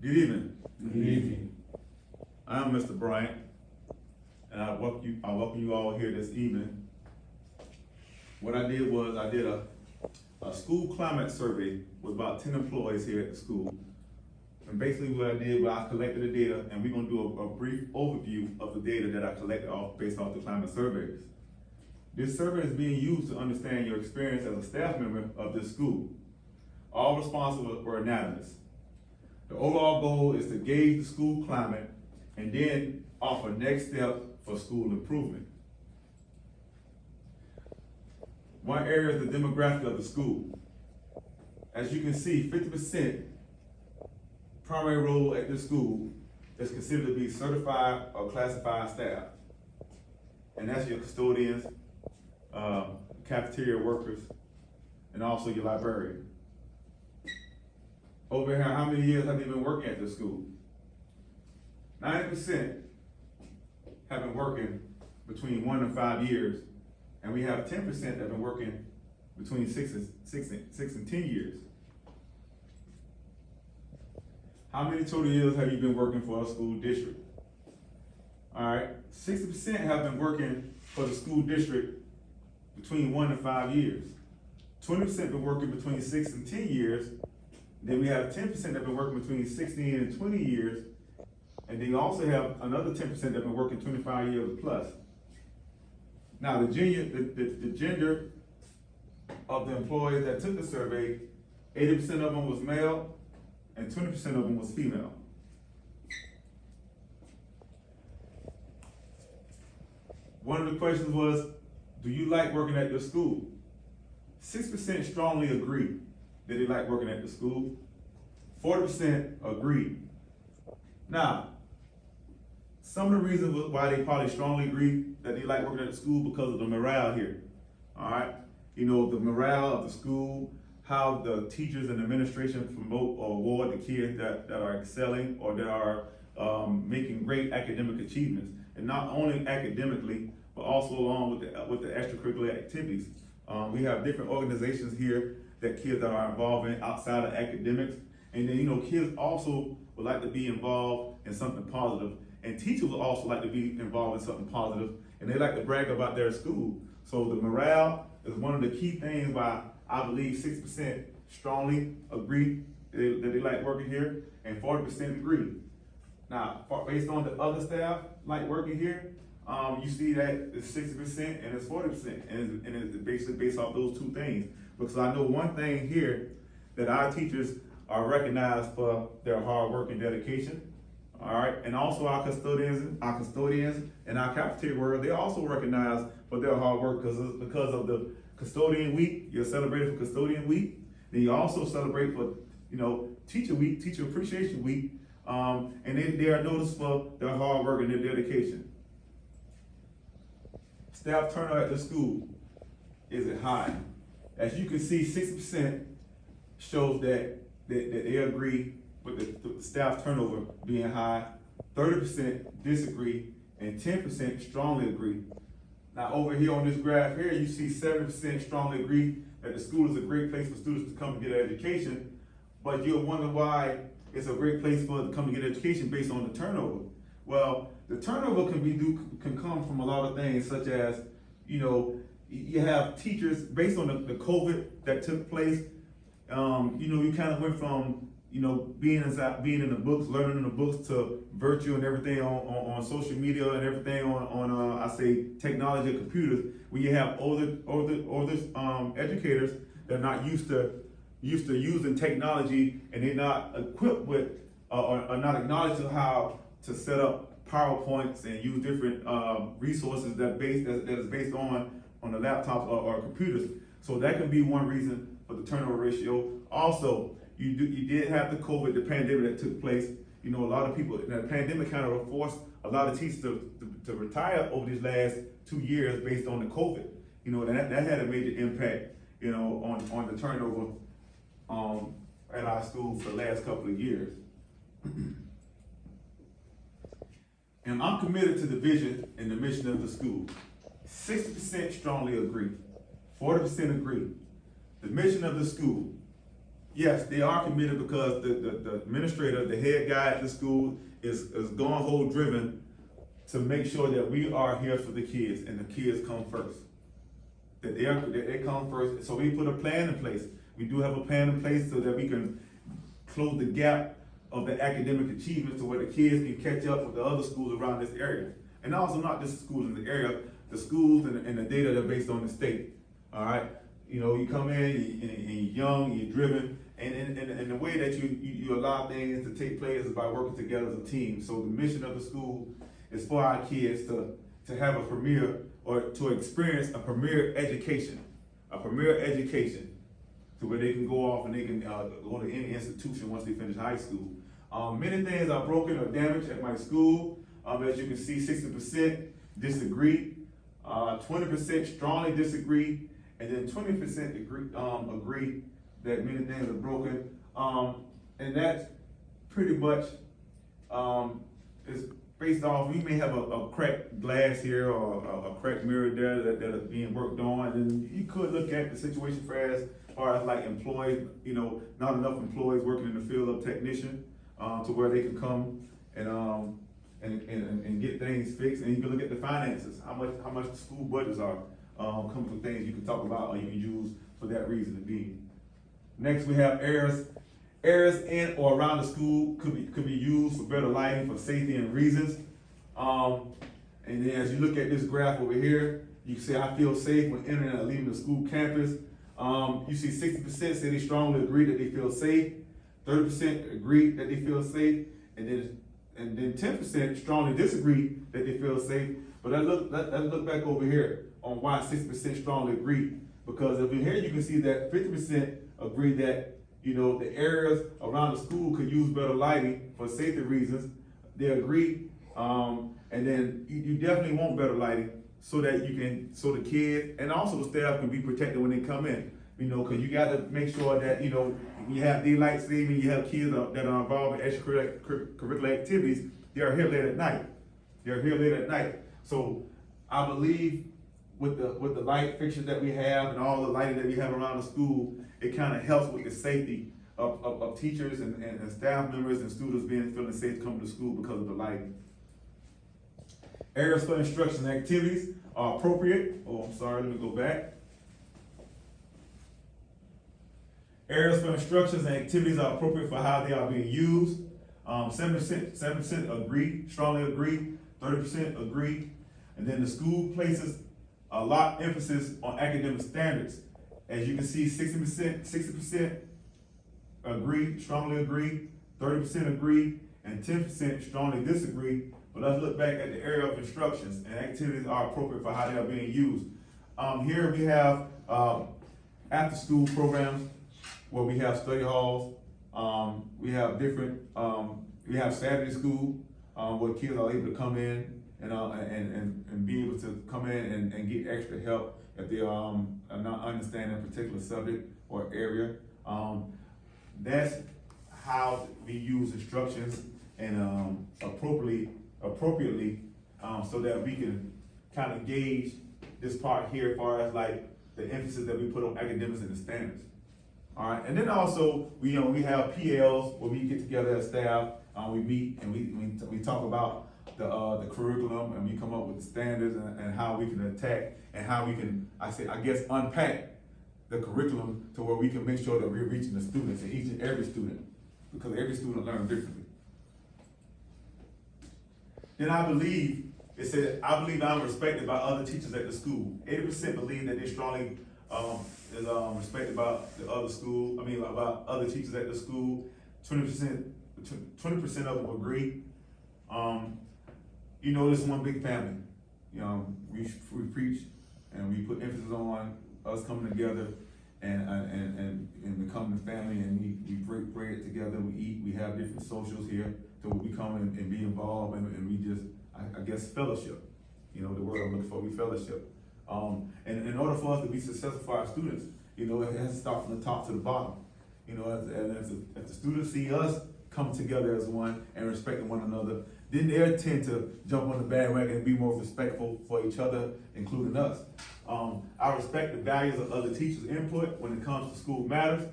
Good evening. Good evening. I'm Mr. Bryant, and I welcome you all here this evening. What I did was I did a school climate survey with about 10 employees here at the school. And basically what I did was I collected the data, and we're gonna do a brief overview of the data that I collected based off the climate surveys. This survey is being used to understand your experience as a staff member of this school. All responses were anonymous. The overall goal is to gauge the school climate and then offer next steps for school improvement. One area is the demographic of the school. As you can see, 50% primary role at this school is considered to be certified or classified staff. And that's your custodians, cafeteria workers, and also your librarian. Over here, how many years have you been working at this school? 90% have been working between 1 and 5 years, and we have 10% that have been working between 6 and 10 years. How many total years have you been working for a school district? All right, 60% have been working for the school district between 1 and 5 years. 20% been working between 6 and 10 years. Then we have 10% that have been working between 16 and 20 years. And then you also have another 10% that have been working 25 years plus. Now, the gender of the employees that took the survey, 80% of them was male and 20% of them was female. One of the questions was, do you like working at your school? 6% strongly agreed that they like working at the school. 40% agreed. Now, some of the reasons why they probably strongly agree that they like working at the school because of the morale here. All right, you know, the morale of the school, how the teachers and administration promote or award the kids that are excelling or that are making great academic achievements, and not only academically, but also along with the extracurricular activities. We have different organizations here that kids that are involved in outside of academics, and then, you know, kids also would like to be involved in something positive, and teachers would also like to be involved in something positive, and they like to brag about their school. So the morale is one of the key things why I believe 6% strongly agree that they like working here, and 40% agree. Now, based on the other staff like working here, you see that it's 60% and it's 40%, and it's basically based off those two things. Because I know one thing here, that our teachers are recognized for their hard work and dedication. All right, and also our custodians and our cafeteria workers, they also recognized for their hard work because of the custodian week. You're celebrating for custodian week. Then you also celebrate for, you know, teacher week, teacher appreciation week, and then they are noticed for their hard work and their dedication. Staff turnover at the school, is it high? As you can see, 60% shows that they agree with the staff turnover being high, 30% disagree, and 10% strongly agree. Now over here on this graph here, you see 70% strongly agree that the school is a great place for students to come and get an education, but you'll wonder why it's a great place for them to come and get an education based on the turnover. Well, the turnover can come from a lot of things, such as, you know, you have teachers based on the COVID that took place. You know, you kind of went from, you know, being in the books, learning in the books, to virtual and everything on social media and everything on I say technology and computers. Where you have older educators that are not used to using technology, and they're not equipped with or not acknowledged to how to set up PowerPoints and use different resources that is based on the laptops or computers. So that can be one reason for the turnover ratio. Also, you did have the COVID, the pandemic that took place. You know, a lot of people, the pandemic kind of forced a lot of teachers to retire over these last 2 years based on the COVID. You know, that had a major impact, you know, on the turnover at our school for the last couple of years. And I'm committed to the vision and the mission of the school. 60% strongly agree, 40% agree. The mission of the school Yes, they are committed because the administrator, the head guy at the school is gung-ho driven to make sure that we are here for the kids and the kids come first. That they come first. So we put a plan in place. We do have a plan in place so that we can close the gap of the academic achievements to where the kids can catch up with the other schools around this area. And also not just the schools in the area, the schools and the data that are based on the state. All right. You know, you come in and you're young, you're driven, and the way that you allow things to take place is by working together as a team. So the mission of the school is for our kids to have a premier or to experience a premier education to where they can go off and they can go to any institution once they finish high school. Many things are broken or damaged at my school. As you can see, 60% disagree, 20% strongly disagree, and then 20% agree that many things are broken. And that's pretty much is based off, we may have a cracked glass here or a cracked mirror there that is being worked on. And you could look at the situation for as far as like employees, you know, not enough employees working in the field of technician to where they can come and get things fixed. And you can look at the finances, how much the school budgets are coming from things you can talk about or you can use for that reason to be. Next, we have errors. Errors in or around the school could be used for better lighting, for safety and reasons. And then as you look at this graph over here, you can see I feel safe when entering and leaving the school campus. You see 60% say they strongly agree that they feel safe, 30% agree that they feel safe, and then 10% strongly disagree that they feel safe. But let's look back over here on why 60% strongly agree. Because over here you can see that 50% agree that, you know, the areas around the school could use better lighting for safety reasons. They agree, and then you definitely want better lighting so that so the kids and also the staff can be protected when they come in. You know, because you got to make sure that, you know, you have daylight saving, you have kids that are involved in extracurricular activities. They are here late at night. So I believe with the light fixtures that we have and all the lighting that we have around the school, it kind of helps with the safety of teachers and staff members and students feeling safe to come to school because of the lighting. Areas for instruction and activities are appropriate. Oh, I'm sorry, let me go back. Areas for instructions and activities are appropriate for how they are being used. 7% agree, strongly agree, 30% agree. And then the school places a lot of emphasis on academic standards. As you can see, 60% agree, strongly agree, 30% agree, and 10% strongly disagree. But let's look back at the area of instructions and activities are appropriate for how they are being used. Here we have after school programs where we have study halls. We have different, we have Saturday school where kids are able to come in and be able to come in and get extra help if they are not understanding a particular subject or area. That's how we use instructions and appropriately so that we can kind of gauge this part here as far as like the emphasis that we put on academics and the standards. All right, and then also we have PLs where we get together as staff, we meet and we talk about the curriculum and we come up with the standards and how we can attack and how we can unpack the curriculum to where we can make sure that we're reaching the students and each and every student, because every student learns differently. Then I believe I'm respected by other teachers at the school. 80% believe that they strongly respected by the other school. About other teachers at the school. 20% of them agree. This one big family. We preach and we put emphasis on us coming together and becoming a family, and we break bread together, we eat, we have different socials here, so we come and be involved and we just, I guess, fellowship. The word I'm looking for, we fellowship. And in order for us to be successful for our students, it has to start from the top to the bottom. If the students see us come together as one and respecting one another, then they'll tend to jump on the bandwagon and be more respectful for each other, including us. I respect the values of other teachers' input when it comes to school matters.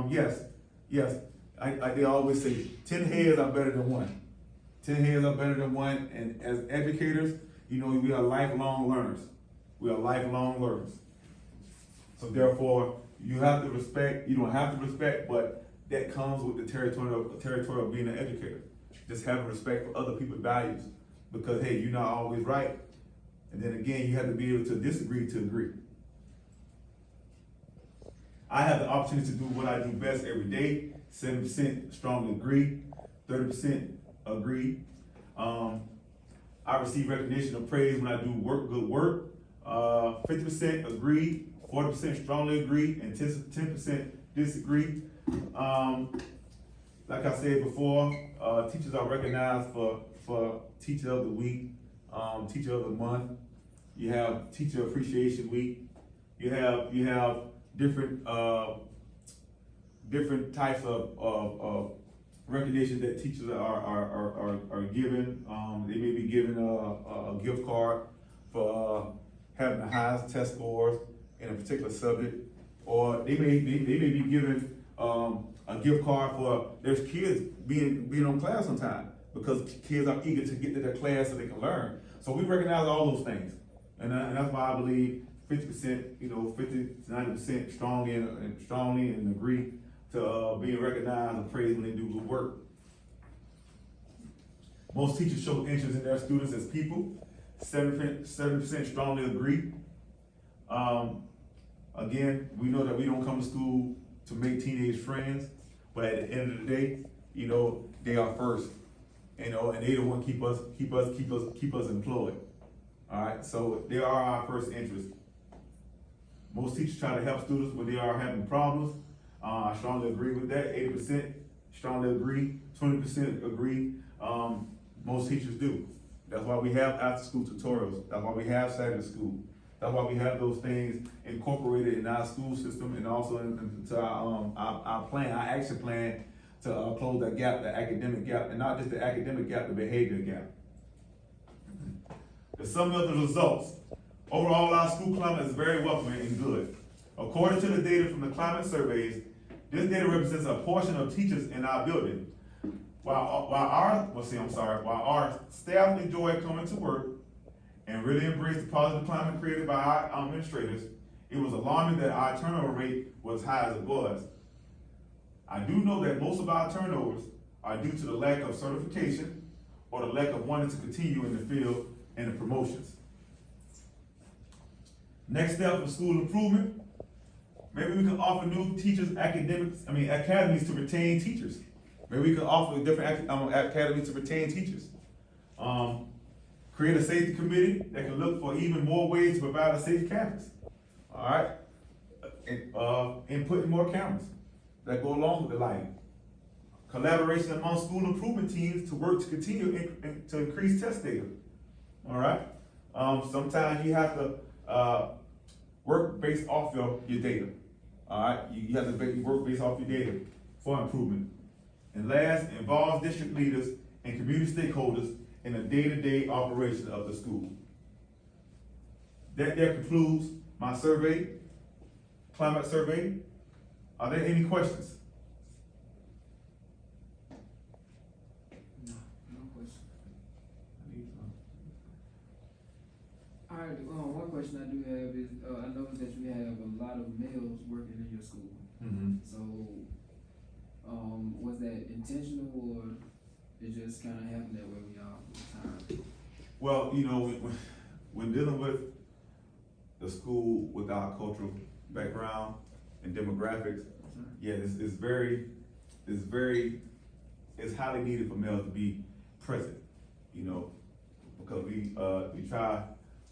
Yes, they always say, 10 heads are better than one. 10 heads are better than one, and as educators, you know, we are lifelong learners. We are lifelong learners. So therefore, you have to respect, you don't have to respect, but that comes with the territory of being an educator. Just having respect for other people's values. Because hey, you're not always right. And then again, you have to be able to disagree to agree. I have the opportunity to do what I do best every day. 7% strongly agree, 30% agree. I receive recognition of praise when I do good work. 50% agree, 40% strongly agree, and 10% disagree. Like I said before, teachers are recognized for Teacher of the Week, Teacher of the Month. You have Teacher Appreciation Week. You have different types of recognition that teachers are given. They may be given a gift card for having the highest test scores in a particular subject, or they may be given a gift card for their kids being on class on time, because kids are eager to get to their class so they can learn. So we recognize all those things, and that's why I believe 50%, 50 to 90% strongly and agree to being recognized and praised when they do good work. Most teachers show interest in their students as people. 7% strongly agree. Again, we know that we don't come to school to make teenage friends, but at the end of the day, they are first. And they the one keep us employed. All right, so they are our first interest. Most teachers try to help students when they are having problems. I strongly agree with that. 80% strongly agree. 20% agree. Most teachers do. That's why we have after-school tutorials. That's why we have Saturday school. That's why we have those things incorporated in our school system, and also into our action plan to close that gap, the academic gap, and not just the academic gap, the behavior gap. The summary of the results. Overall, our school climate is very welcoming and good. According to the data from the climate surveys, this data represents a portion of teachers in our building. While our staff enjoy coming to work and really embrace the positive climate created by our administrators, it was alarming that our turnover rate was high as it was. I do know that most of our turnovers are due to the lack of certification or the lack of wanting to continue in the field and the promotions. Next step for school improvement, maybe we can offer new teachers academies to retain teachers. Maybe we can offer different academies to retain teachers. Create a safety committee that can look for even more ways to provide a safe campus. All right, and put in more cameras that go along with the lighting. Collaboration among school improvement teams to work to continue to increase test data. All right. Sometimes you have to work based off your data. All right. You have to work based off your data for improvement. And last, involve district leaders and community stakeholders in the day-to-day operation of the school. That concludes my survey, climate survey. Are there any questions? No question. All right, one question I do have is, I noticed that you have a lot of males working in your school. Mm-hmm. So, was that intentional, or it just kind of happened that way with y'all with time? Well, when dealing with the school with our cultural background and demographics, yeah, it's highly needed for males to be present, because we try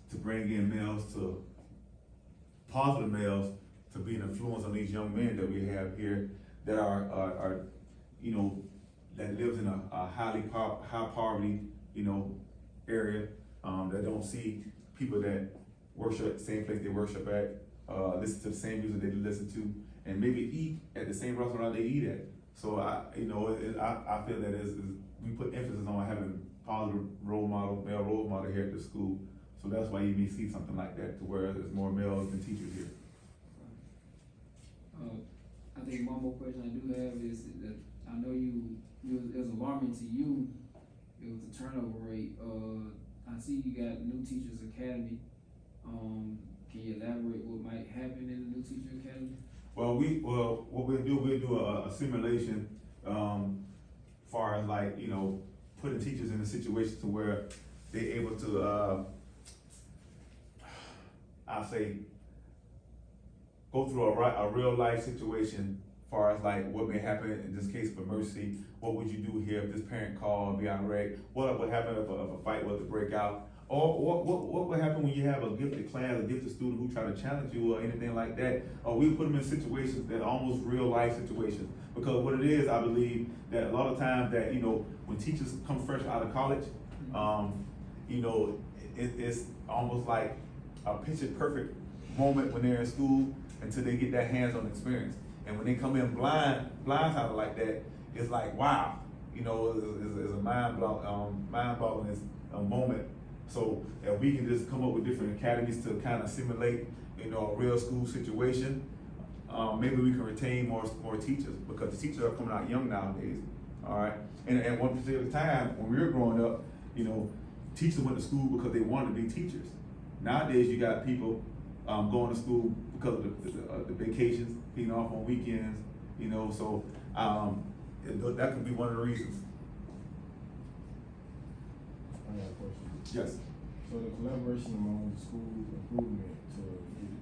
to bring in positive males to be an influence on these young men that we have here that are that lives in a high poverty, area, that don't see people that worship the same place they worship at, listen to the same music they listen to, and maybe eat at the same restaurant they eat at. So I feel that we put emphasis on having positive male role model here at the school. So that's why you may see something like that, to where there's more males than teachers here. I think one more question I do have is that I know it was alarming to you. It was the turnover rate. I see you got New Teachers Academy. Can you elaborate what might happen in the New Teacher Academy? Well, what we'll do a simulation, far as like, you know, putting teachers in a situation to where they're able to, I'll say, go through a real life situation, far as like what may happen in this case of emergency. What would you do here if this parent called, be irate? What would happen if a fight was to break out? Or what would happen when you have a gifted class, a gifted student who try to challenge you or anything like that? Or we put them in situations that are almost real life situations. Because what it is, I believe that a lot of times that, you know, when teachers come fresh out of college, you know, it's almost like a picture perfect moment when they're in school until they get that hands-on experience. And when they come in blindsided like that, it's like, wow, you know, it's a mind-boggling moment. So if we can just come up with different academies to kind of simulate, you know, a real school situation, maybe we can retain more teachers, because the teachers are coming out young nowadays. All right, and at one particular time when we were growing up, you know, teachers went to school because they wanted to be teachers. Nowadays, you got people going to school because of the vacations, being off on weekends, you know. So that could be one of the reasons. I got a question. Yes. So the collaboration among the school improvement to get the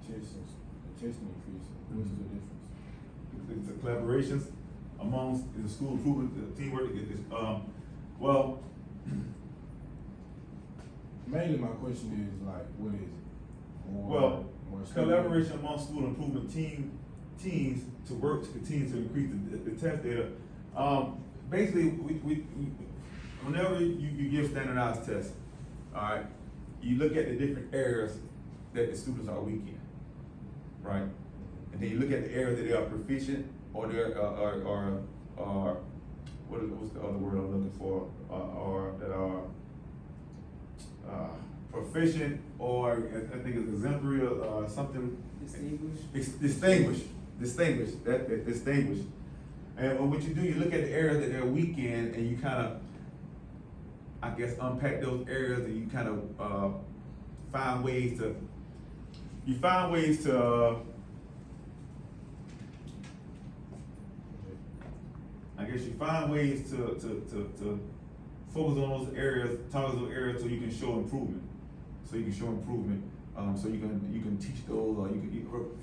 testing increase, what's the difference? It's the collaborations amongst the school improvement, the teamwork to get this. Well, mainly my question is like, what is it? more collaboration student- among school improvement teams to work to continue to increase the test data. Basically, we whenever you give standardized tests, all right, you look at the different areas that the students are weak in, right? And then you look at the areas that they are proficient, or they're what's the other word I'm looking for, or that are proficient, or I think it's exemplary, or something. Distinguished. Distinguished. And what you do, you look at the areas that they're weak in, and you kind of, I guess, unpack those areas, and you kind of find ways to focus on those areas, target those areas, so you can show improvement. So you can teach those, or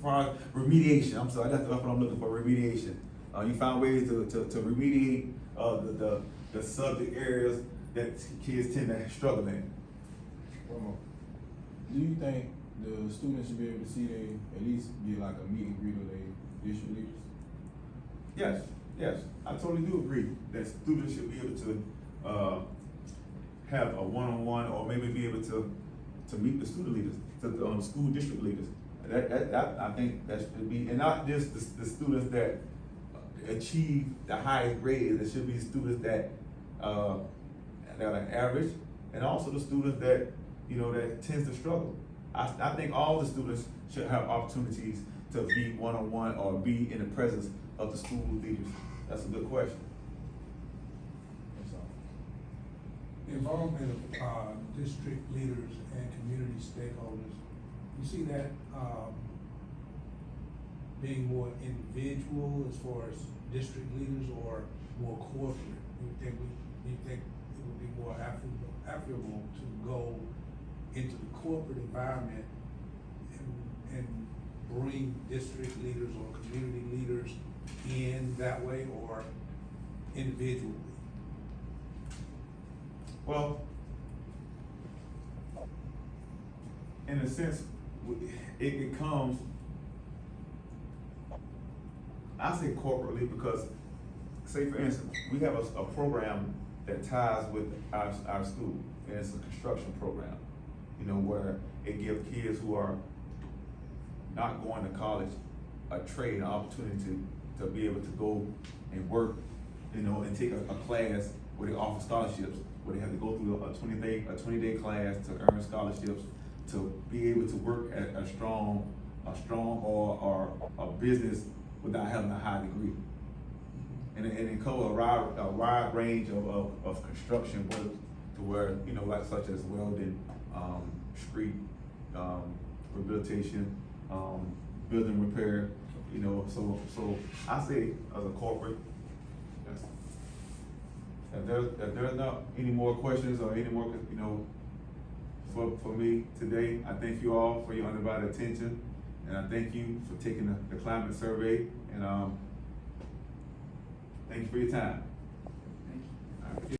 for remediation. I'm sorry, that's what I'm looking for. Remediation. You find ways to remediate the subject areas that kids tend to struggle in. One more. Do you think the students should be able to see they at least get like a meet and greet of their district leaders? Yes, I totally do agree that students should be able to have a one-on-one, or maybe be able to meet the student leaders, the school district leaders. That I think that should be, and not just the students that achieve the highest grades. It should be students that are average, and also the students that, you know, that tends to struggle. I think all the students should have opportunities to be one-on-one or be in the presence of the school leaders. That's a good question. That's all. The involvement of district leaders and community stakeholders, you see that being more individual as far as district leaders, or more corporate? You think it would be more affable to go into the corporate environment and bring district leaders or community leaders in that way, or individually? Well, in a sense, it comes, I say corporately, because, say for instance, we have a program that ties with our school, and it's a construction program, you know, where it gives kids who are not going to college a trade, an opportunity to be able to go and work, you know, and take a class where they offer scholarships, where they have to go through a 20-day class to earn scholarships, to be able to work at a strong or a business without having a high degree. And it cover a wide range of construction work to where, you know, like such as welding, street, rehabilitation, building repair, you know, so I say as a corporate, yes. If there's not any more questions or any more, you know, for me today, I thank you all for your undivided attention, and I thank you for taking the climate survey, and thank you for your time.